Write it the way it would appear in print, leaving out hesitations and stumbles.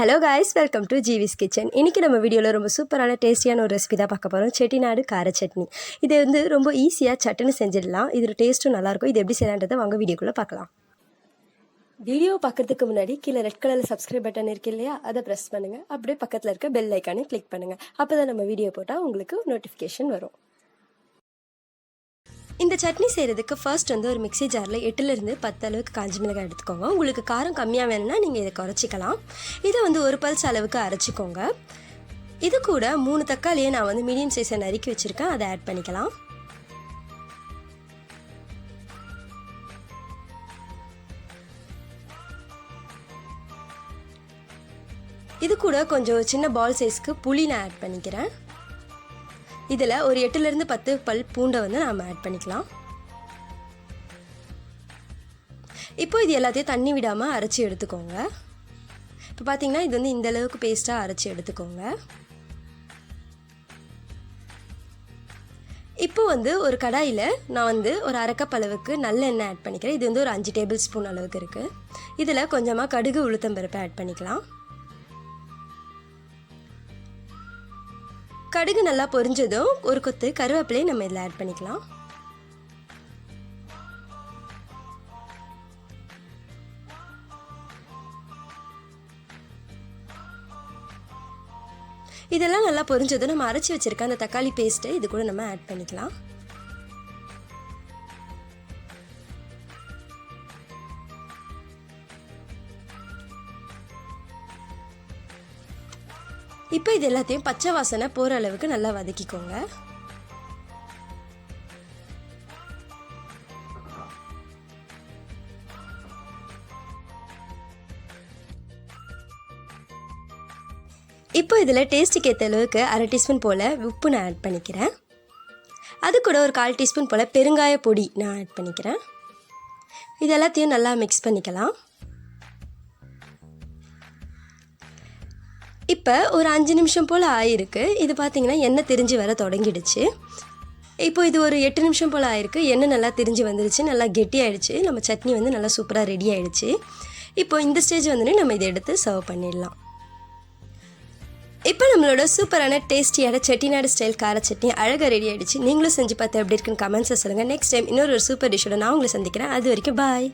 Hello guys, welcome to Jews kitchen. இன்றைக்கி நம்ம வீடியோவில் ரொம்ப சூப்பரான டேஸ்டியான ஒரு ரெசிபி தான் பார்க்க போகிறோம். செட்டிநாடு கார சட்னி. இது வந்து ரொம்ப ஈஸியாக சட்டுன்னு செஞ்சிடலாம். இது டேஸ்ட்டும் நல்லாயிருக்கும். இது எப்படி செய்யலான்றதை வாங்க வீடியோக்குள்ளே பார்க்கலாம். வீடியோ பார்க்குறதுக்கு முன்னாடி கீழே ரெட் கலரில் சப்ஸ்கிரைப் பட்டன் இருக்கு இல்லையா, அதை ப்ரெஸ் பண்ணுங்கள். அப்படியே பக்கத்தில் இருக்க பெல் ஐக்கானே கிளிக் பண்ணுங்கள். அப்போ தான் நம்ம வீடியோ போட்டால் உங்களுக்கு நோட்டிஃபிகேஷன் வரும். இந்த சட்னி செய்கிறதுக்கு ஃபர்ஸ்ட் வந்து ஒரு மிக்ஸி ஜாரில் 8லேருந்து 10 அளவுக்கு காஞ்சி மிளகாய் எடுத்துக்கோங்க. உங்களுக்கு காரம் கம்மியாக வேணும்னா நீங்கள் இதை குறைச்சிக்கலாம். இதை வந்து ஒரு பல்ஸ் அளவுக்கு அரைச்சிக்கோங்க. இது கூட 3 தக்காளியை நான் வந்து மீடியம் சைஸை நறுக்கி வச்சுருக்கேன், அதை ஆட் பண்ணிக்கலாம். இது கூட கொஞ்சம் சின்ன பால் சைஸ்க்கு புளி நான் ஆட் பண்ணிக்கிறேன். இதில் ஒரு 8லேருந்து 10 பல் பூண்டை வந்து நாம் ஆட் பண்ணிக்கலாம். இப்போ இது எல்லாத்தையும் தண்ணி விடாமல் அரைச்சி எடுத்துக்கோங்க. இப்போ பார்த்தீங்கன்னா இது வந்து இந்த அளவுக்கு பேஸ்ட்டாக அரைச்சி எடுத்துக்கோங்க. இப்போ வந்து ஒரு கடாயில் நான் வந்து ஒரு 1/2 கப் அளவுக்கு நல்லெண்ணெய் ஆட் பண்ணிக்கிறேன். இது வந்து ஒரு 5 டேபிள் ஸ்பூன் அளவுக்கு இருக்குது. இதில் கொஞ்சமாக கடுகு உளுத்தம்பருப்பை ஆட் பண்ணிக்கலாம். கடுகு நல்லா பொரிஞ்சதும் ஒரு கொத்து கருவேப்பிலையை நம்ம இதில் ஆட் பண்ணிக்கலாம். இதெல்லாம் நல்லா பொரிஞ்சதும் நம்ம அரைச்சி வச்சிருக்க அந்த தக்காளி பேஸ்ட்டை இது கூட நம்ம ஆட் பண்ணிக்கலாம். இப்போ இது எல்லாத்தையும் பச்சை வாசனை போகிற அளவுக்கு நல்லா வதக்கிக்கோங்க. இப்போ இதில் டேஸ்ட்டுக்கு ஏற்ற அளவுக்கு 1/2 டீஸ்பூன் போல் உப்பு நான் ஆட் பண்ணிக்கிறேன். அது கூட ஒரு 1/4 டீஸ்பூன் போல் பெருங்காய பொடி நான் ஆட் பண்ணிக்கிறேன். இது எல்லாத்தையும் நல்லா மிக்ஸ் பண்ணிக்கலாம். இப்போ ஒரு 5 நிமிஷம் போல் ஆயிருக்கு. இது பார்த்திங்கன்னா எண்ணெய் திரிஞ்சு வர தொடங்கிடுச்சு. இப்போ இது ஒரு 8 நிமிஷம் போல் ஆயிருக்கு. எண்ணெய் நல்லா திரிஞ்சு வந்துடுச்சு, நல்லா கெட்டியாயிடுச்சு. நம்ம சட்னி வந்து நல்லா சூப்பராக ரெடி ஆகிடுச்சு. இப்போ இந்த ஸ்டேஜ் வந்துட்டு நம்ம இதை எடுத்து சர்வ் பண்ணிடலாம். இப்போ நம்மளோட சூப்பரான டேஸ்டியான செட்டிநாடு ஸ்டைல் கார சட்னி அழகாக ரெடி ஆகிடுச்சு. நீங்களும் செஞ்சு பார்த்து எப்படி இருக்குன்னு கமெண்ட்ஸை சொல்லுங்கள். நெக்ஸ்ட் டைம் இன்னொரு சூப்பர் டிஷ்ஷோட நான் உங்களை சந்திக்கிறேன். அது வரைக்கும் பாய்.